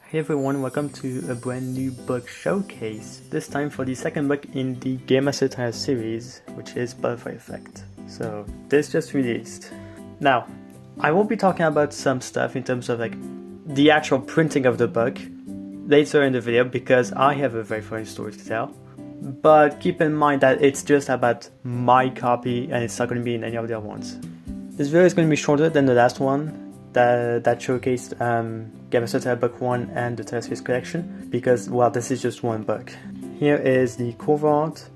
Hey everyone, welcome to a brand new book showcase, this time for the second book in the Gamemaster Tailia series, which is Butterfly Effect. So this just released. Now, I will be talking about some stuff in terms of the actual printing of the book later in the video because I have a very funny story to tell. But keep in mind that it's just about my copy and it's not going to be in any of the other ones. This video is going to be shorter than the last one that showcased Gamemaster Tailia Book 1 and the Tailia Series collection because, well, this is just one book. Here is the cover art,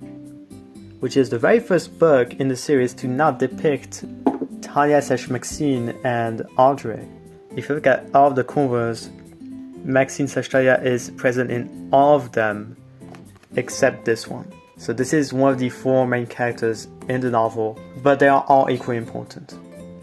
which is the very first book in the series to not depict Tailia/Maxine and Audrey. If you look at all of the covers, Maxine/Tailia is present in all of them except this one. So this is one of the four main characters in the novel, but they are all equally important.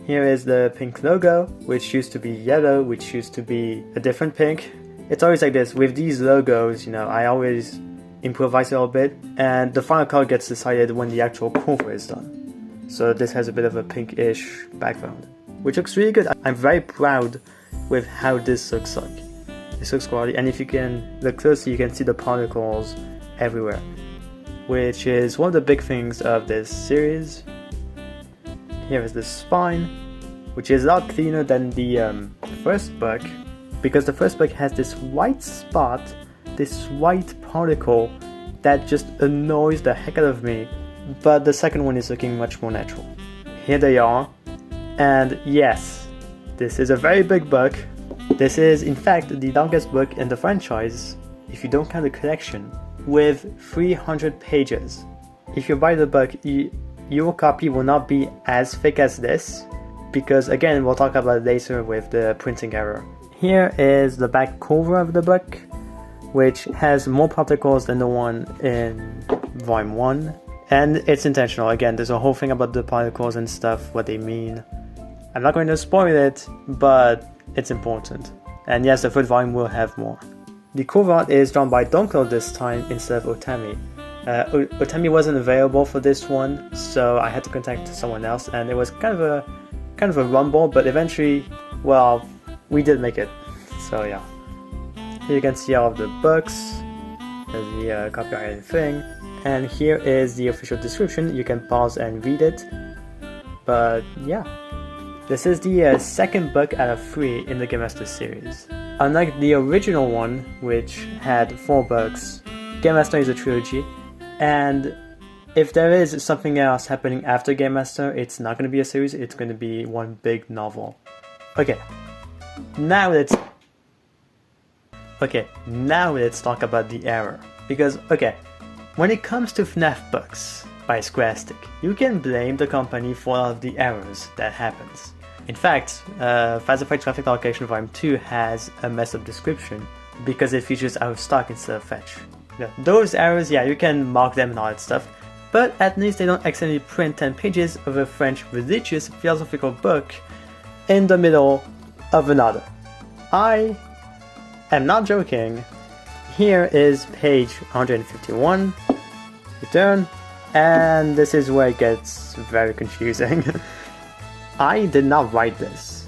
Here is the pink logo, which used to be yellow, which used to be a different pink. It's always like this. With these logos, I always improvise a little bit, and the final color gets decided when the actual cover is done. So this has a bit of a pinkish background, which looks really good. I'm very proud with how this looks like. This looks quality, and if you can look closely, you can see the particles everywhere, which is one of the big things of this series. Here is the spine, which is a lot cleaner than the first book, because the first book has this white spot, this white particle that just annoys the heck out of me, but the second one is looking much more natural. Here they are, and yes, this is a very big book. This is in fact the longest book in the franchise, if you don't count the collection, with 300 pages. If you buy the book, your copy will not be as thick as this, because again, we'll talk about it later with the printing error. Here is the back cover of the book, which has more particles than the one in volume 1, and it's intentional. Again, there's a whole thing about the particles and stuff, what they mean. I'm not going to spoil it, but it's important. And yes, the third volume will have more. The cover art is drawn by Donko this time instead of Otami. Otami wasn't available for this one, so I had to contact someone else, and it was kind of a rumble, but eventually, well, we did make it. So yeah, here you can see all of the books, there's the copyrighted thing, and here is the official description. You can pause and read it, but yeah, this is the second book out of 3 in the Gamemaster series. Unlike the original one, which had 4 books, Gamemaster is a trilogy. And if there is something else happening after Gamemaster, it's not going to be a series, it's going to be one big novel. Okay, now let's talk about the error. Because, when it comes to FNAF books by Scholastic, you can blame the company for all of the errors that happens. In fact, Fast Effect Traffic Allocation Volume 2 has a messed up description because it features out of stock instead of fetch. Yeah, those errors, yeah, you can mark them and all that stuff, but at least they don't accidentally print 10 pages of a French religious philosophical book in the middle of another. I am not joking. Here is page 151, return, and this is where it gets very confusing. I did not write this,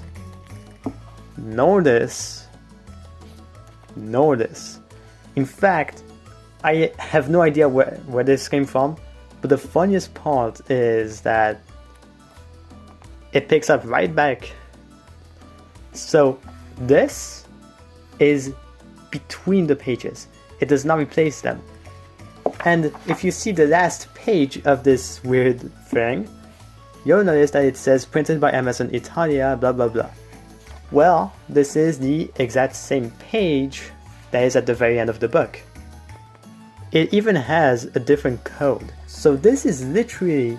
nor this. In fact, I have no idea where this came from, but the funniest part is that it picks up right back. So this is between the pages. It does not replace them. And if you see the last page of this weird thing, you'll notice that it says printed by Amazon Italia, blah blah blah. Well, this is the exact same page that is at the very end of the book. It even has a different code. So this is literally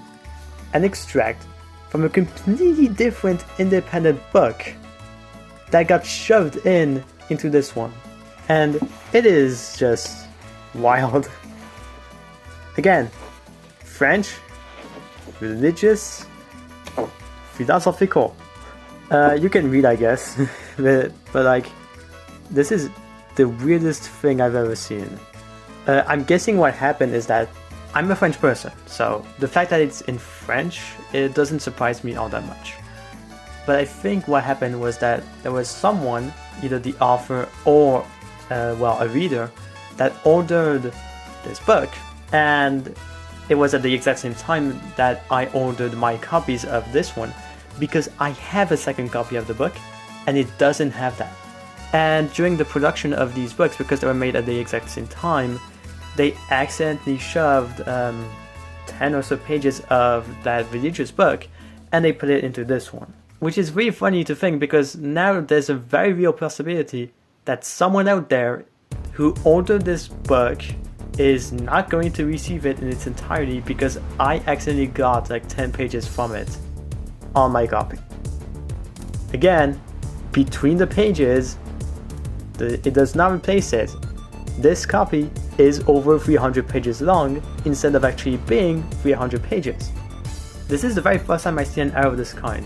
an extract from a completely different independent book that got shoved into this one. And it is just wild. Again, French, religious, philosophical. You can read, I guess, but this is the weirdest thing I've ever seen. I'm guessing what happened is that I'm a French person, so the fact that it's in French, it doesn't surprise me all that much. But I think what happened was that there was someone, either the author or a reader that ordered this book, and it was at the exact same time that I ordered my copies of this one, because I have a second copy of the book and it doesn't have that. And during the production of these books, because they were made at the exact same time, they accidentally shoved 10 or so pages of that religious book and they put it into this one. Which is really funny to think, because now there's a very real possibility that someone out there who ordered this book is not going to receive it in its entirety because I accidentally got like 10 pages from it on my copy. Again, between the pages, it does not replace it. This copy is over 300 pages long instead of actually being 300 pages. This is the very first time I see an error of this kind,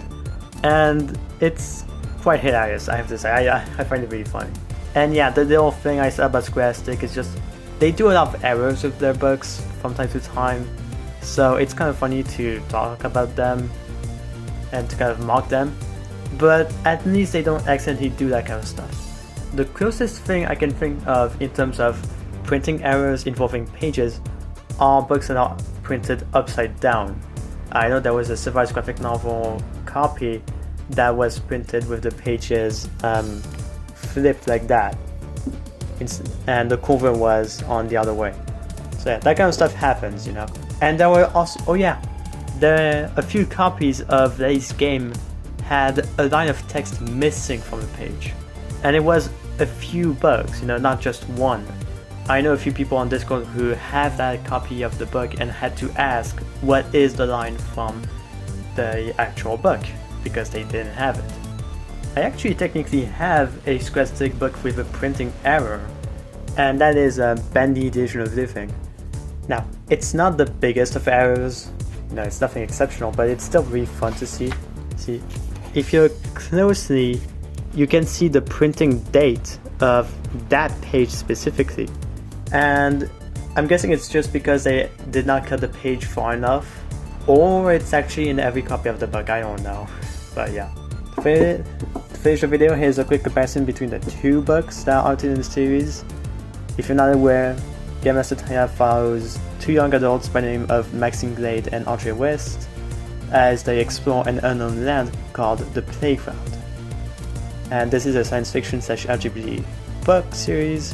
and it's quite hilarious, I have to say. I find it really funny. And yeah, the little thing I said about Scholastic is just, they do a lot of errors with their books from time to time, so it's kind of funny to talk about them and to kind of mock them, but at least they don't accidentally do that kind of stuff. The closest thing I can think of in terms of printing errors involving pages are books that are printed upside down. I know there was a civilized graphic novel copy that was printed with the pages flipped like that, and the cover was on the other way. So yeah, that kind of stuff happens, you know. And there were also, a few copies of this game had a line of text missing from the page. And it was a few bugs, you know, not just one. I know a few people on Discord who have that copy of the book and had to ask what is the line from the actual book, because they didn't have it. I actually technically have a Scholastic book with a printing error, and that is a Bendy Edition of Living. Now, it's not the biggest of errors, no, it's nothing exceptional, but it's still really fun to see. See, if you look closely, you can see the printing date of that page specifically. And I'm guessing it's just because they did not cut the page far enough, or it's actually in every copy of the book, I don't know. But yeah. To finish the video, here's a quick comparison between the two books that are out in the series. If you're not aware, Gamemaster Tailia follows two young adults by the name of Maxine Glade and Audrey West as they explore an unknown land called the Playground. And this is a science fiction / LGBT book series,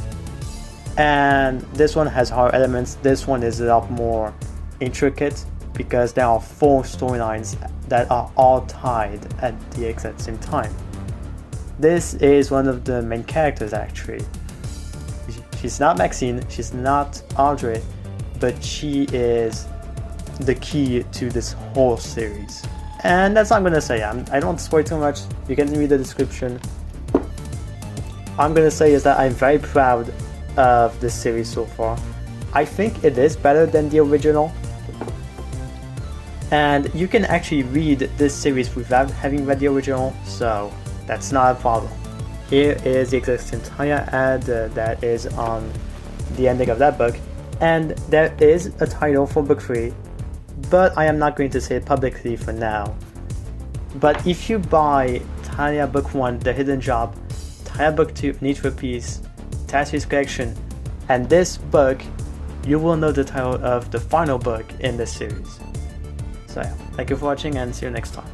and this one has horror elements. This one is a lot more intricate because there are 4 storylines that are all tied at the exact same time. This is one of the main characters actually. She's not Maxine, she's not Audrey, but she is the key to this whole series. And that's all I'm gonna say. I don't want to spoil too much, you can read the description. All I'm gonna say is that I'm very proud of this series so far. I think it is better than the original. And you can actually read this series without having read the original, so that's not a problem. Here is the existing Tailia ad that is on the ending of that book, and there is a title for book 3, but I am not going to say it publicly for now. But if you buy Tailia book 1, The Hidden Job, Tailia book 2, Need for Peace, Tailia collection, and this book, you will know the title of the final book in this series. So yeah, thank you for watching and see you next time.